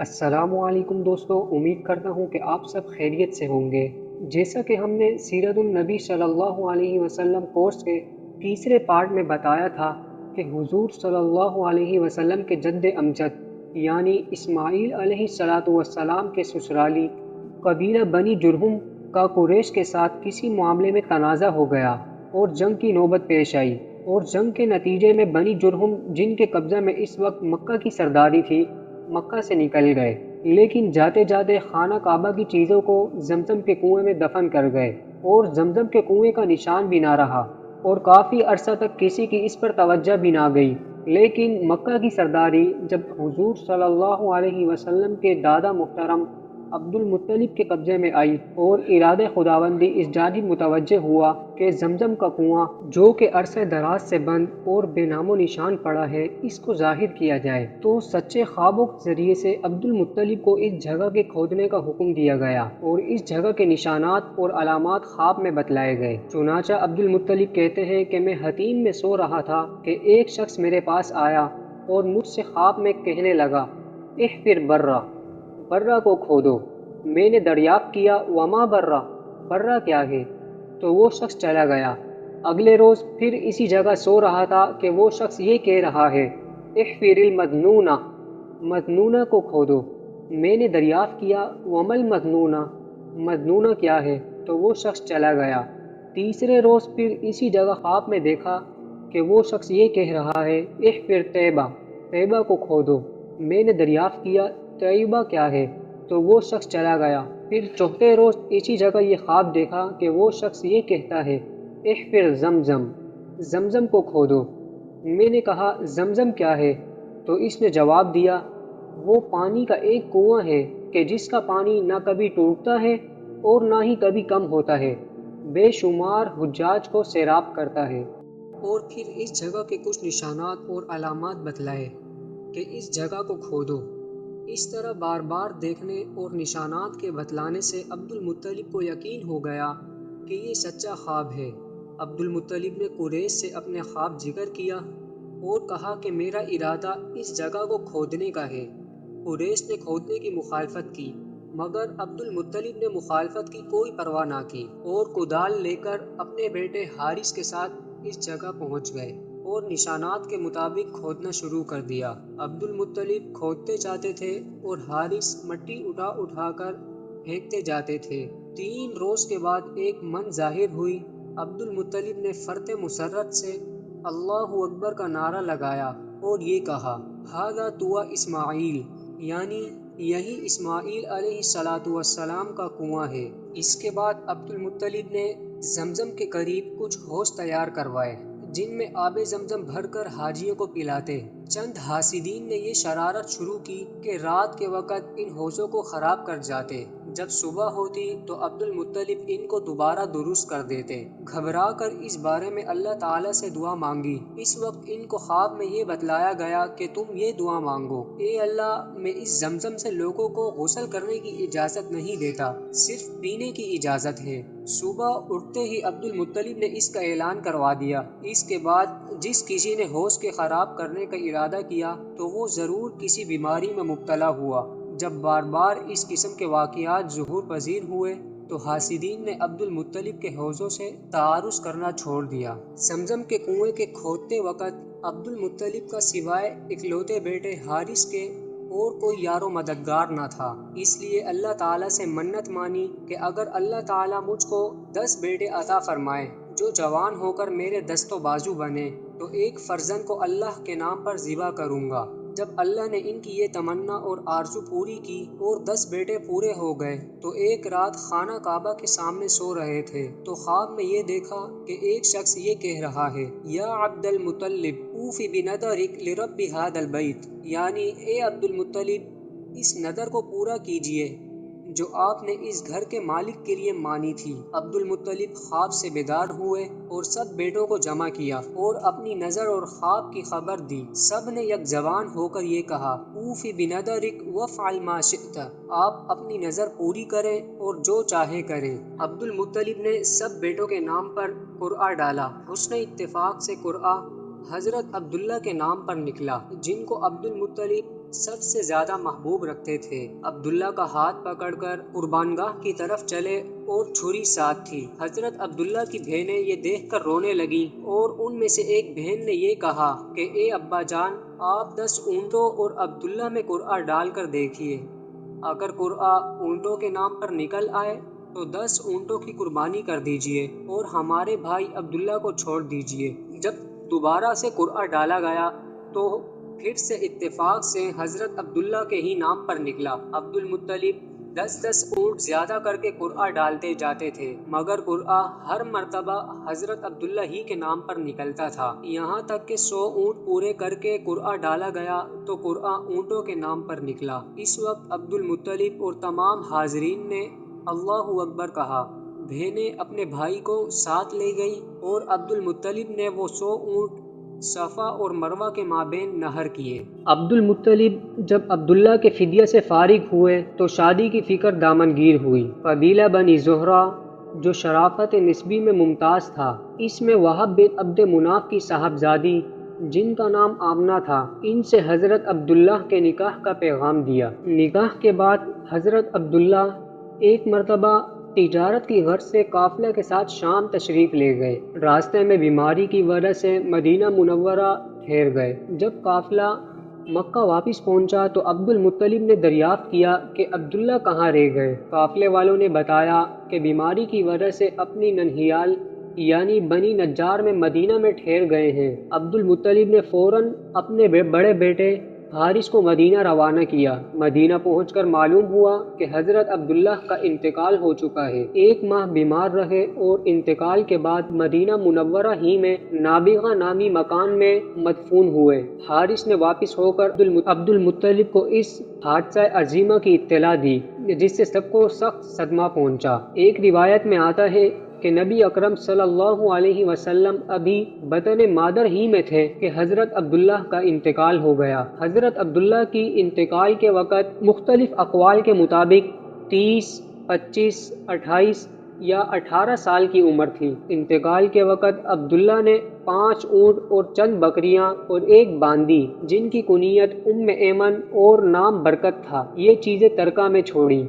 السلام علیکم دوستو، امید کرتا ہوں کہ آپ سب خیریت سے ہوں گے۔ جیسا کہ ہم نے سیرت النبی صلی اللہ علیہ وسلم کورس کے تیسرے پارٹ میں بتایا تھا کہ حضور صلی اللہ علیہ وسلم کے جد امجد یعنی اسماعیل علیہ السلام کے سسرالی قبیلہ بنی جرہم کا قریش کے ساتھ کسی معاملے میں تنازع ہو گیا اور جنگ کی نوبت پیش آئی، اور جنگ کے نتیجے میں بنی جرہم، جن کے قبضہ میں اس وقت مکہ کی سرداری تھی، مکہ سے نکل گئے، لیکن جاتے جاتے خانہ کعبہ کی چیزوں کو زمزم کے کنویں میں دفن کر گئے، اور زمزم کے کنویں کا نشان بھی نہ رہا، اور کافی عرصہ تک کسی کی اس پر توجہ بھی نہ گئی۔ لیکن مکہ کی سرداری جب حضور صلی اللہ علیہ وسلم کے دادا محترم عبد المطلب کے قبضے میں آئی، اور ارادہ خداوندی اس جانب متوجہ ہوا کہ زمزم کا کنواں جو کہ عرصہ دراز سے بند اور بے نام و نشان پڑا ہے، اس کو ظاہر کیا جائے، تو سچے خوابوں کے ذریعے سے عبد المطلب کو اس جگہ کے کھودنے کا حکم دیا گیا، اور اس جگہ کے نشانات اور علامات خواب میں بتلائے گئے۔ چنانچہ عبد المطلب کہتے ہیں کہ میں حتیم میں سو رہا تھا کہ ایک شخص میرے پاس آیا اور مجھ سے خواب میں کہنے لگا، احفر برہ، برہ کو کھودو۔ میں نے دریافت کیا، وما برہ، برہ کیا ہے؟ تو وہ شخص چلا گیا۔ اگلے روز پھر اسی جگہ سو رہا تھا کہ وہ شخص یہ کہہ رہا ہے، احفر المدنونہ، مدنونہ کو کھودو۔ میں نے دریافت کیا، وما المدنونہ، مدنونہ کیا ہے؟ تو وہ شخص چلا گیا۔ تیسرے روز پھر اسی جگہ خواب میں دیکھا کہ وہ شخص یہ کہہ رہا ہے، احفر طیبہ، طیبہ کو کھودو۔ میں نے دریافت کیا، طیبہ کیا ہے؟ تو وہ شخص چلا گیا۔ پھر چوتھے روز اسی جگہ یہ خواب دیکھا کہ وہ شخص یہ کہتا ہے، احفر زمزم، زمزم کو کھودو۔ میں نے کہا، زمزم کیا ہے؟ تو اس نے جواب دیا، وہ پانی کا ایک کنواں ہے کہ جس کا پانی نہ کبھی ٹوٹتا ہے اور نہ ہی کبھی کم ہوتا ہے، بے شمار حجاج کو سیراب کرتا ہے۔ اور پھر اس جگہ کے کچھ نشانات اور علامات بتلائے کہ اس جگہ کو کھودو۔ اس طرح بار بار دیکھنے اور نشانات کے بتلانے سے عبد المطلب کو یقین ہو گیا کہ یہ سچا خواب ہے۔ عبد المطلب نے قریش سے اپنے خواب ذکر کیا اور کہا کہ میرا ارادہ اس جگہ کو کھودنے کا ہے۔ قریش نے کھودنے کی مخالفت کی، مگر عبد المطلب نے مخالفت کی کوئی پرواہ نہ کی، اور کدال لے کر اپنے بیٹے حارث کے ساتھ اس جگہ پہنچ گئے اور نشانات کے مطابق کھودنا شروع کر دیا۔ عبد المطلب کھودتے جاتے تھے اور حارث مٹی اٹھا اٹھا کر پھینکتے جاتے تھے۔ 3 روز کے بعد ایک من ظاہر ہوئی۔ عبد المطلب نے فرط مسرت سے اللہ اکبر کا نعرہ لگایا اور یہ کہا، ھذا طویٰ اسماعیل، یعنی یہی اسماعیل علیہ السلام کا کنواں ہے۔ اس کے بعد عبد المطلب نے زمزم کے قریب کچھ حوض تیار کروائے جن میں آب زمزم بھر کر حاجیوں کو پلاتے۔ چند حاسدین نے یہ شرارت شروع کی کہ رات کے وقت ان حوضوں کو خراب کر جاتے، جب صبح ہوتی تو عبد المطلب ان کو دوبارہ درست کر دیتے۔ گھبرا کر اس بارے میں اللہ تعالیٰ سے دعا مانگی۔ اس وقت ان کو خواب میں یہ بتلایا گیا کہ تم یہ دعا مانگو، اے اللہ، میں اس زمزم سے لوگوں کو غسل کرنے کی اجازت نہیں دیتا، صرف پینے کی اجازت ہے۔ صبح اٹھتے ہی عبد المطلب نے اس کا اعلان کروا دیا۔ اس کے بعد جس کسی نے حوض کے خراب کرنے کا ارادہ کیا تو وہ ضرور کسی بیماری میں مبتلا ہوا۔ جب بار بار اس قسم کے واقعات ظہور پذیر ہوئے تو حاسدین نے عبد المطلب کے حوضوں سے تعارض کرنا چھوڑ دیا۔ زمزم کے کنویں کے کھودتے وقت عبد المطلب کا سوائے اکلوتے بیٹے حارث کے اور کوئی یار و مددگار نہ تھا، اس لیے اللہ تعالیٰ سے منت مانی کہ اگر اللہ تعالیٰ مجھ کو 10 بیٹے عطا فرمائے جو جوان ہو کر میرے دست و بازو بنے تو ایک فرزند کو اللہ کے نام پر ذبح کروں گا۔ جب اللہ نے ان کی یہ تمنا اور آرزو پوری کی اور 10 بیٹے پورے ہو گئے تو ایک رات خانہ کعبہ کے سامنے سو رہے تھے تو خواب میں یہ دیکھا کہ ایک شخص یہ کہہ رہا ہے، یا عبد المطلب اوفی بنذرک لرب ھذا البیت، یعنی اے عبد المطلب، اس نذر کو پورا کیجئے جو آپ نے اس گھر کے مالک کے لیے مانی تھی۔ عبد المطلب خواب سے بیدار ہوئے اور سب بیٹوں کو جمع کیا اور اپنی نظر اور خواب کی خبر دی۔ سب نے یک زبان ہو کر یہ کہا، اوفی بنذرک وافعل ما شئت، آپ اپنی نظر پوری کریں اور جو چاہے کریں۔ عبد المطلب نے سب بیٹوں کے نام پر قرعہ ڈالا۔ حسن اتفاق سے قرعہ حضرت عبداللہ کے نام پر نکلا، جن کو عبد المطلب سب سے زیادہ محبوب رکھتے تھے۔ عبداللہ کا ہاتھ پکڑ کر قربانگاہ کی طرف چلے اور چھری ساتھ تھی۔ حضرت عبداللہ کی بہنیں یہ دیکھ کر رونے لگیں اور ان میں سے ایک بہن نے یہ کہا کہ اے ابا جان، آپ 10 اونٹوں اور عبداللہ میں قرعہ ڈال کر دیکھیے، اگر قرعہ اونٹوں کے نام پر نکل آئے تو 10 اونٹوں کی قربانی کر دیجیے اور ہمارے بھائی عبداللہ کو چھوڑ دیجیے۔ جب دوبارہ سے قرعہ ڈالا گیا تو پھر سے اتفاق سے حضرت عبداللہ کے ہی نام پر نکلا۔ عبد المطلب 10 اونٹ زیادہ کر کے قرعہ ڈالتے جاتے تھے، مگر قرعہ ہر مرتبہ حضرت عبداللہ ہی کے نام پر نکلتا تھا، یہاں تک کہ 100 اونٹ پورے کر کے قرعہ ڈالا گیا تو قرعہ اونٹوں کے نام پر نکلا۔ اس وقت عبد المطلب اور تمام حاضرین نے اللہ اکبر کہا۔ بہنیں اپنے بھائی کو ساتھ لے گئی اور عبد المطلب نے وہ 100 اونٹ صفا اور مروہ کے مابین نہر کیے۔ عبد المطلب جب عبداللہ کے فدیہ سے فارغ ہوئے تو شادی کی فکر دامنگیر ہوئی۔ قبیلہ بنی زہرہ جو شرافت نسبی میں ممتاز تھا، اس میں وہب بن عبد مناف کی صاحبزادی جن کا نام آمنہ تھا، ان سے حضرت عبداللہ کے نکاح کا پیغام دیا۔ نکاح کے بعد حضرت عبداللہ ایک مرتبہ تجارت کی غرض سے قافلہ کے ساتھ شام تشریف لے گئے۔ راستے میں بیماری کی وجہ سے مدینہ منورہ ٹھہر گئے۔ جب قافلہ مکہ واپس پہنچا تو عبد المطلب نے دریافت کیا کہ عبداللہ کہاں رہ گئے۔ قافلے والوں نے بتایا کہ بیماری کی وجہ سے اپنی ننھیال یعنی بنی نجار میں مدینہ میں ٹھہر گئے ہیں۔ عبد المطلب نے فوراً اپنے بڑے بیٹے حارث کو مدینہ روانہ کیا۔ مدینہ پہنچ کر معلوم ہوا کہ حضرت عبداللہ کا انتقال ہو چکا ہے۔ 1 ماہ بیمار رہے اور انتقال کے بعد مدینہ منورہ ہی میں نابغہ نامی مکان میں مدفون ہوئے۔ حارث نے واپس ہو کر عبد المطلب کو اس حادثہ عظیمہ کی اطلاع دی، جس سے سب کو سخت صدمہ پہنچا۔ ایک روایت میں آتا ہے کہ نبی اکرم صلی اللہ علیہ وسلم ابھی بطن مادر ہی میں تھے کہ حضرت عبداللہ کا انتقال ہو گیا۔ حضرت عبداللہ کی انتقال کے وقت مختلف اقوال کے مطابق 30، 25، 28 یا 18 سال کی عمر تھی۔ انتقال کے وقت عبداللہ نے 5 اونٹ اور چند بکریاں اور ایک باندی جن کی کنیت ایمن اور نام برکت تھا، یہ چیزیں ترکہ میں چھوڑی۔